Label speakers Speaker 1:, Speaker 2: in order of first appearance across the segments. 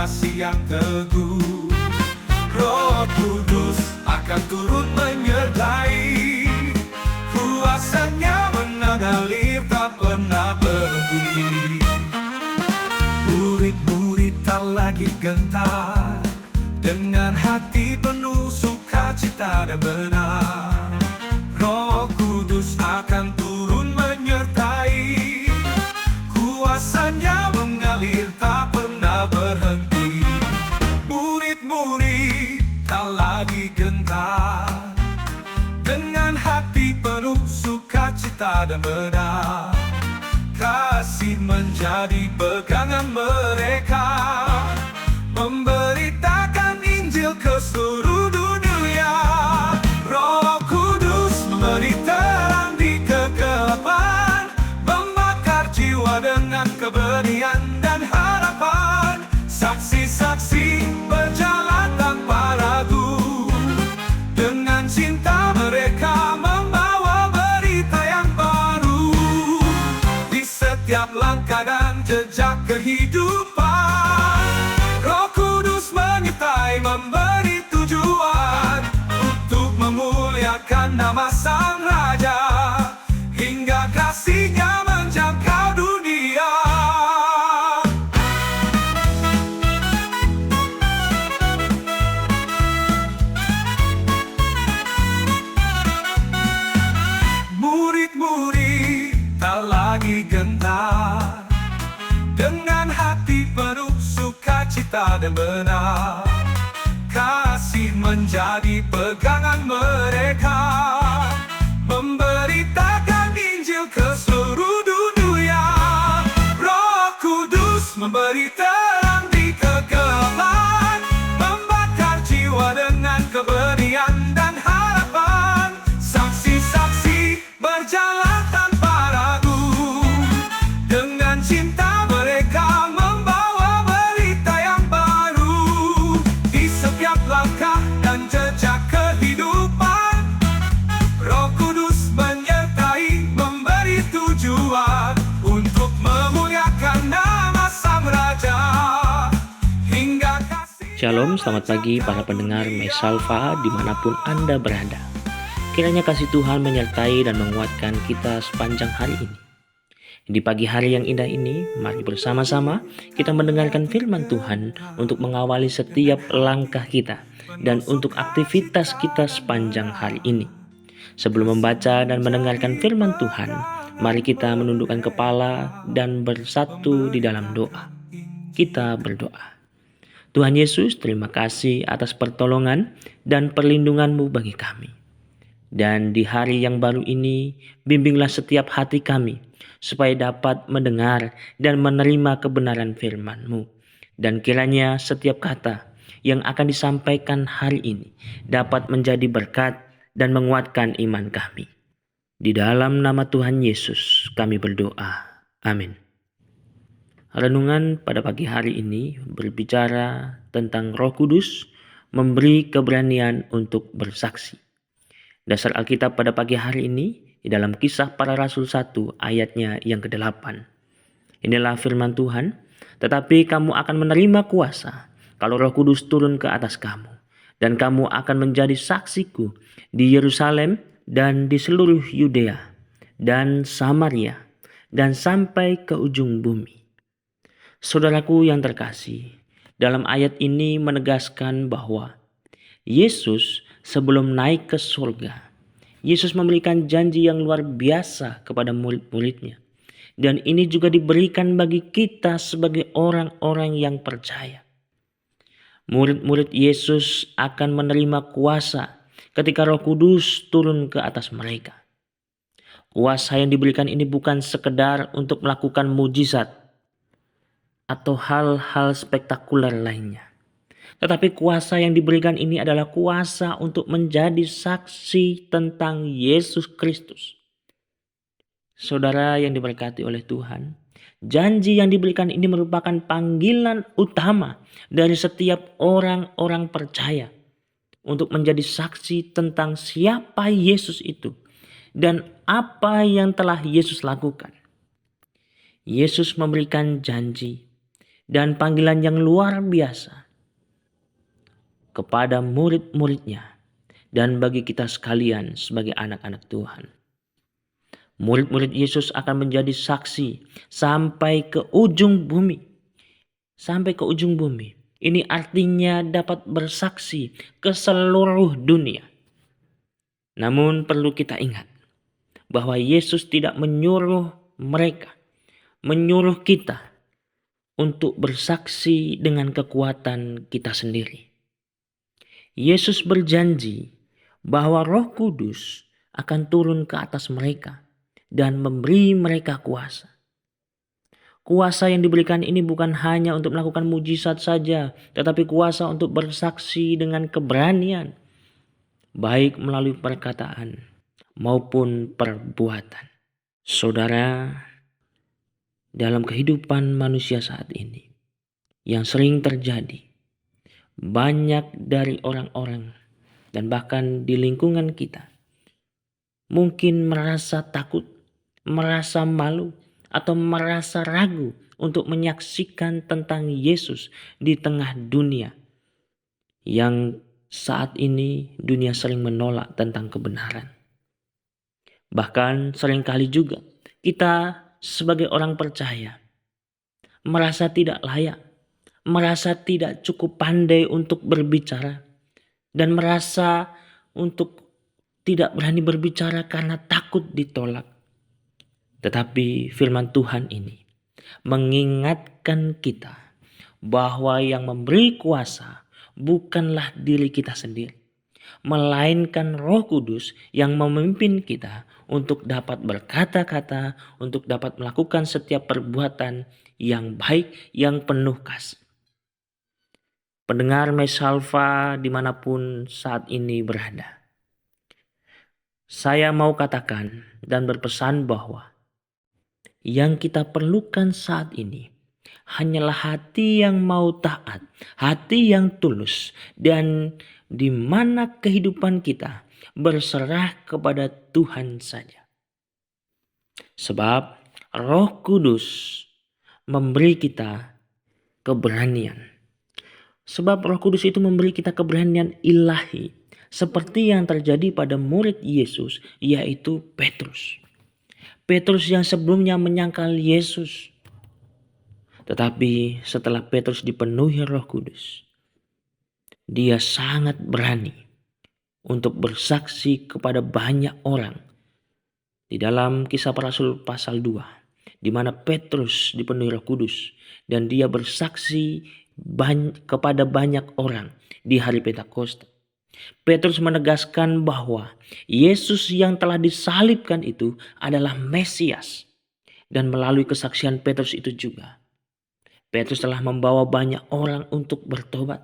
Speaker 1: kasih yang teguh. Roh Kudus akan turun menyertai, kuasanya mengalir tak pernah berhenti. Murid-murid tak lagi gentar, dengan hati penuh sukacita dan benar. Roh Kudus akan turun menyertai, kuasanya mengalir tak pernah berhenti. Murid-murid tak lagi gentar, dengan hati penuh sukacita dan benar. Kasih menjadi pegangan mereka, memberitakan Injil ke seluruh dunia. Roh Kudus memberi terang di kegelapan, membakar jiwa dengan keberanian dan harapan. Saksi-saksi berjalan tanpa ragu, dengan cinta mereka membawa berita yang baru. Di setiap langkah dan jejak kehidupan, Roh Kudus menyertai, memberi tujuan untuk memuliakan nama Sang Raja, hingga kasih-Nya menjangkau dunia. Murid-murid tak lagi gentar, dengan hati penuh sukacita dan benar. Kasih menjadi pegangan mereka, memberitakan Injil ke seluruh dunia. Roh Kudus memberi terang di kegelapan, membakar jiwa dengan keberanian dan harapan. Saksi-saksi berjalan tanpa ragu, dengan cinta mereka membawa berita yang baru. Di setiap langkah dan jejak kehidupan, Roh Kudus menyertai, memberi tujuan untuk memuliakan nama Sang Raja, hingga kasih.
Speaker 2: Shalom, selamat pagi para pendengar Mesalva dimanapun Anda berada. Kiranya kasih Tuhan menyertai dan menguatkan kita sepanjang hari ini. Di pagi hari yang indah ini, mari bersama-sama kita mendengarkan firman Tuhan untuk mengawali setiap langkah kita dan untuk aktivitas kita sepanjang hari ini. Sebelum membaca dan mendengarkan firman Tuhan, mari kita menundukkan kepala dan bersatu di dalam doa. Kita berdoa. Tuhan Yesus, terima kasih atas pertolongan dan perlindungan-Mu bagi kami. Dan di hari yang baru ini, bimbinglah setiap hati kami, supaya dapat mendengar dan menerima kebenaran firman-Mu. Dan kiranya setiap kata yang akan disampaikan hari ini dapat menjadi berkat dan menguatkan iman kami. Di dalam nama Tuhan Yesus kami berdoa. Amin. Renungan pada pagi hari ini berbicara tentang Roh Kudus memberi keberanian untuk bersaksi. Dasar Alkitab pada pagi hari ini di dalam Kisah Para Rasul 1 ayatnya yang ke-8. Inilah firman Tuhan, tetapi kamu akan menerima kuasa kalau Roh Kudus turun ke atas kamu, dan kamu akan menjadi saksiku di Yerusalem dan di seluruh Yudea dan Samaria dan sampai ke ujung bumi. Saudaraku yang terkasih, dalam ayat ini menegaskan bahwa Yesus sebelum naik ke surga, Yesus memberikan janji yang luar biasa kepada murid-muridnya. Dan ini juga diberikan bagi kita sebagai orang-orang yang percaya. Murid-murid Yesus akan menerima kuasa ketika Roh Kudus turun ke atas mereka. Kuasa yang diberikan ini bukan sekedar untuk melakukan mujizat atau hal-hal spektakuler lainnya. Tetapi kuasa yang diberikan ini adalah kuasa untuk menjadi saksi tentang Yesus Kristus. Saudara yang diberkati oleh Tuhan, janji yang diberikan ini merupakan panggilan utama dari setiap orang-orang percaya untuk menjadi saksi tentang siapa Yesus itu dan apa yang telah Yesus lakukan. Yesus memberikan janji dan panggilan yang luar biasa kepada murid-muridnya dan bagi kita sekalian sebagai anak-anak Tuhan. Murid-murid Yesus akan menjadi saksi sampai ke ujung bumi. Sampai ke ujung bumi. Ini artinya dapat bersaksi ke seluruh dunia. Namun perlu kita ingat bahwa Yesus tidak menyuruh mereka, menyuruh kita untuk bersaksi dengan kekuatan kita sendiri. Yesus berjanji bahwa Roh Kudus akan turun ke atas mereka dan memberi mereka kuasa. Kuasa yang diberikan ini bukan hanya untuk melakukan mujizat saja, tetapi kuasa untuk bersaksi dengan keberanian, baik melalui perkataan maupun perbuatan. Saudara, dalam kehidupan manusia saat ini, yang sering terjadi, banyak dari orang-orang dan bahkan di lingkungan kita mungkin merasa takut, merasa malu, atau merasa ragu untuk menyaksikan tentang Yesus di tengah dunia yang saat ini dunia sering menolak tentang kebenaran. Bahkan seringkali juga kita sebagai orang percaya merasa tidak layak, merasa tidak cukup pandai untuk berbicara, dan merasa untuk tidak berani berbicara karena takut ditolak. Tetapi firman Tuhan ini mengingatkan kita bahwa yang memberi kuasa bukanlah diri kita sendiri, melainkan Roh Kudus yang memimpin kita untuk dapat berkata-kata, untuk dapat melakukan setiap perbuatan yang baik, yang penuh kasih. Pendengar Mesalva dimanapun saat ini berada, saya mau katakan dan berpesan bahwa yang kita perlukan saat ini hanyalah hati yang mau taat, hati yang tulus, dan di mana kehidupan kita berserah kepada Tuhan saja. Sebab Roh Kudus memberi kita keberanian. Sebab Roh Kudus itu memberi kita keberanian ilahi, seperti yang terjadi pada murid Yesus, yaitu Petrus. Petrus yang sebelumnya menyangkal Yesus. Tetapi setelah Petrus dipenuhi Roh Kudus, dia sangat berani untuk bersaksi kepada banyak orang. Di dalam Kisah Para Rasul pasal 2, di mana Petrus dipenuhi Roh Kudus dan dia bersaksi kepada banyak orang di hari Pentakosta. Petrus menegaskan bahwa Yesus yang telah disalibkan itu adalah Mesias. Dan melalui kesaksian Petrus itu juga, Petrus telah membawa banyak orang untuk bertobat.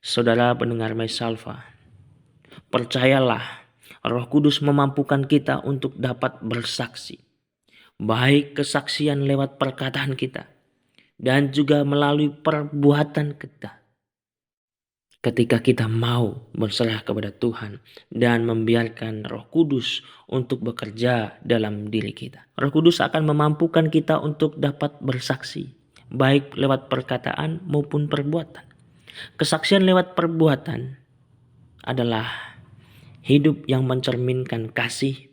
Speaker 2: Saudara pendengar Mesalva, percayalah Roh Kudus memampukan kita untuk dapat bersaksi. Baik kesaksian lewat perkataan kita dan juga melalui perbuatan kita. Ketika kita mau berserah kepada Tuhan dan membiarkan Roh Kudus untuk bekerja dalam diri kita. Roh Kudus akan memampukan kita untuk dapat bersaksi, baik lewat perkataan maupun perbuatan. Kesaksian lewat perbuatan adalah hidup yang mencerminkan kasih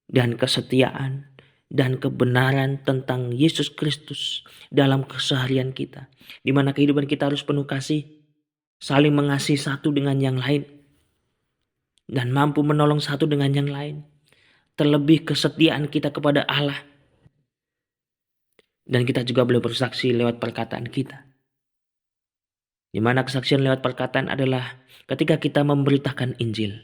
Speaker 2: dan kesetiaan dan kebenaran tentang Yesus Kristus dalam keseharian kita. Di mana kehidupan kita harus penuh kasih, saling mengasihi satu dengan yang lain, dan mampu menolong satu dengan yang lain. Terlebih kesetiaan kita kepada Allah. Dan kita juga boleh bersaksi lewat perkataan kita. Di mana kesaksian lewat perkataan adalah ketika kita memberitakan Injil,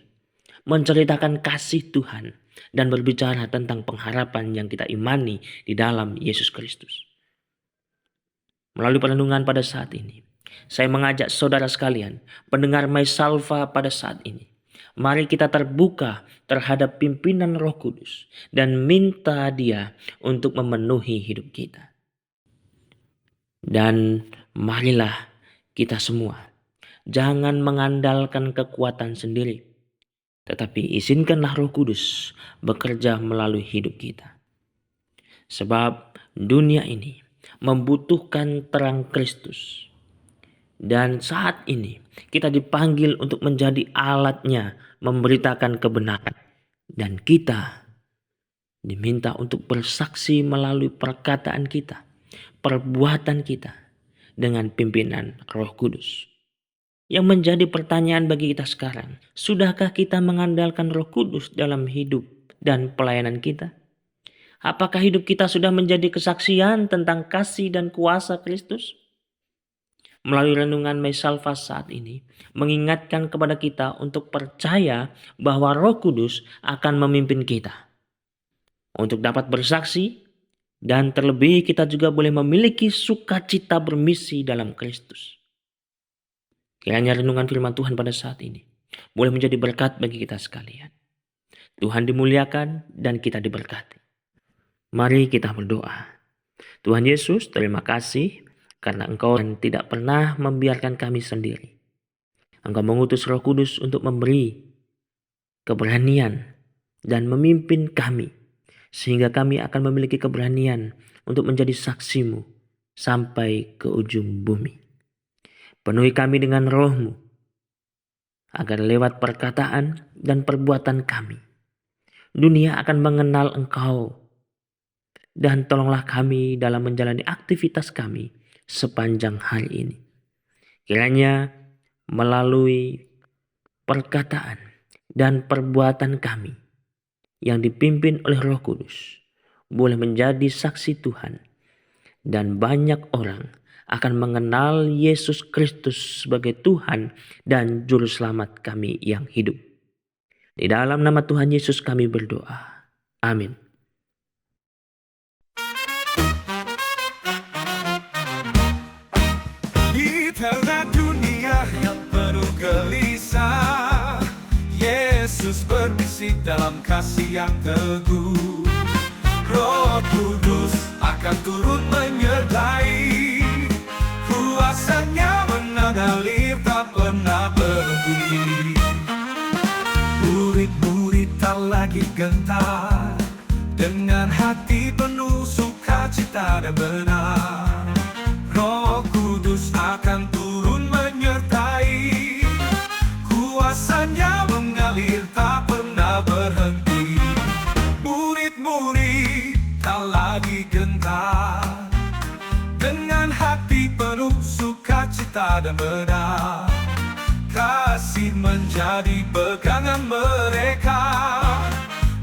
Speaker 2: menceritakan kasih Tuhan, dan berbicara tentang pengharapan yang kita imani di dalam Yesus Kristus. Melalui perenungan pada saat ini, saya mengajak saudara sekalian, pendengar Mesalva pada saat ini, mari kita terbuka terhadap pimpinan Roh Kudus dan minta Dia untuk memenuhi hidup kita. Dan marilah kita semua jangan mengandalkan kekuatan sendiri, tetapi izinkanlah Roh Kudus bekerja melalui hidup kita. Sebab dunia ini membutuhkan terang Kristus. Dan saat ini kita dipanggil untuk menjadi alatnya memberitakan kebenaran. Dan kita diminta untuk bersaksi melalui perkataan kita, perbuatan kita dengan pimpinan Roh Kudus. Yang menjadi pertanyaan bagi kita sekarang, sudahkah kita mengandalkan Roh Kudus dalam hidup dan pelayanan kita? Apakah hidup kita sudah menjadi kesaksian tentang kasih dan kuasa Kristus? Melalui renungan Maisalva saat ini, mengingatkan kepada kita untuk percaya bahwa Roh Kudus akan memimpin kita untuk dapat bersaksi, dan terlebih kita juga boleh memiliki sukacita bermisi dalam Kristus. Kiranya renungan firman Tuhan pada saat ini boleh menjadi berkat bagi kita sekalian. Tuhan dimuliakan dan kita diberkati. Mari kita berdoa. Tuhan Yesus, terima kasih karena Engkau tidak pernah membiarkan kami sendiri. Engkau mengutus Roh Kudus untuk memberi keberanian dan memimpin kami, sehingga kami akan memiliki keberanian untuk menjadi saksi-Mu sampai ke ujung bumi. Penuhi kami dengan Roh-Mu, agar lewat perkataan dan perbuatan kami, dunia akan mengenal Engkau. Dan tolonglah kami dalam menjalani aktivitas kami sepanjang hari ini. Kiranya melalui perkataan dan perbuatan kami yang dipimpin oleh Roh Kudus boleh menjadi saksi Tuhan, dan banyak orang akan mengenal Yesus Kristus sebagai Tuhan dan Juru Selamat kami yang hidup. Di dalam nama Tuhan Yesus kami berdoa. Amin.
Speaker 1: Di tengah dunia yang penuh gelisah, Yesus berbisik dalam kasih yang teguh. Roh Kudus akan turun menyertai, kuasanya mengalir tak pernah berhenti. Murid-murid tak lagi gentar, dengan hati penuh sukacita dan benar. Roh Kudus akan turun menyertai, kuasanya mengalir tak pernah berhenti. Murid-murid tak lagi gentar, dengan hati penuh sukacita dan benar. Kasih menjadi pegangan mereka,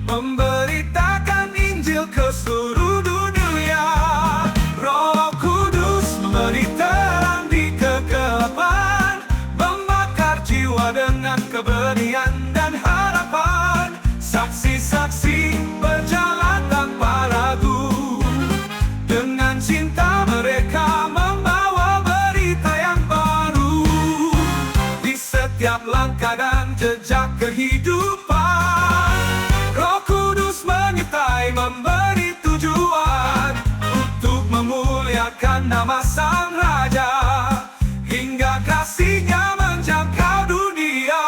Speaker 1: memberitakan Injil ke seluruh dunia. Roh Kudus memberi terang di kegelapan, membakar jiwa dengan keberanian dan harapan. Saksi-saksi berjalan tanpa ragu, dengan cinta mereka membawa berita yang baru. Di setiap langkah dan jejak kehidupan, Roh Kudus menyertai, memberi tujuan untuk memuliakan nama Sang Raja, hingga kasih-Nya menjangkau dunia.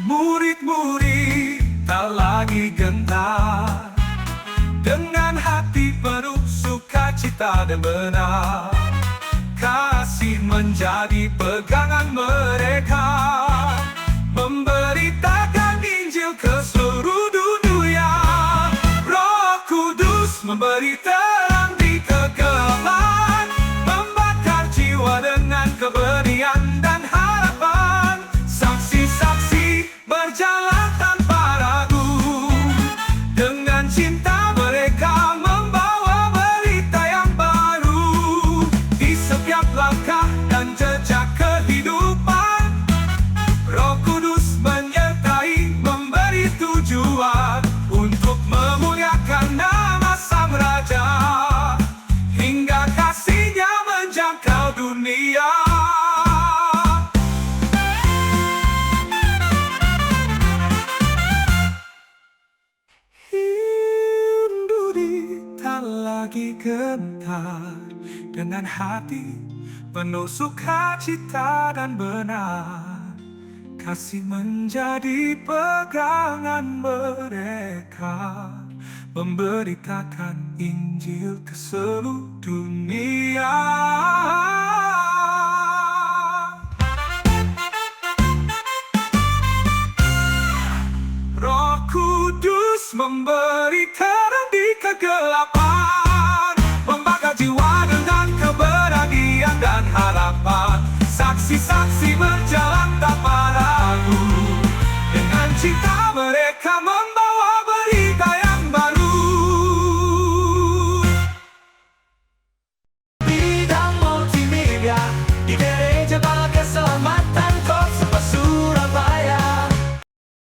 Speaker 1: Murid-murid tak lagi gentar, dengan hati penuh sukacita dan benar. Kasih menjadi pegangan mereka, memberitakan Injil ke seluruh dunia. Roh Kudus memberi terang di kegelapan, membakar jiwa dengan keberanian dan harapan. Saksi-saksi berjalan tanpa ragu, dengan cinta mereka membawa berita yang baru. Di setiap langkah dan jejak kehidupan, Roh Kudus menyertai, memberi tujuan untuk memuliakan nama Sang Raja, hingga kasih-Nya menjangkau dunia. Hidup tak lagi gentar, dengan hati penuh sukacita dan benar. kasih menjadi pegangan mereka, memberitakan Injil ke seluruh dunia. Roh Kudus memberi terang di kegelapan, membakar jiwa dengan keberanian dan harapan. Saksi-saksi berjalan tanpa ragu, dengan cinta mereka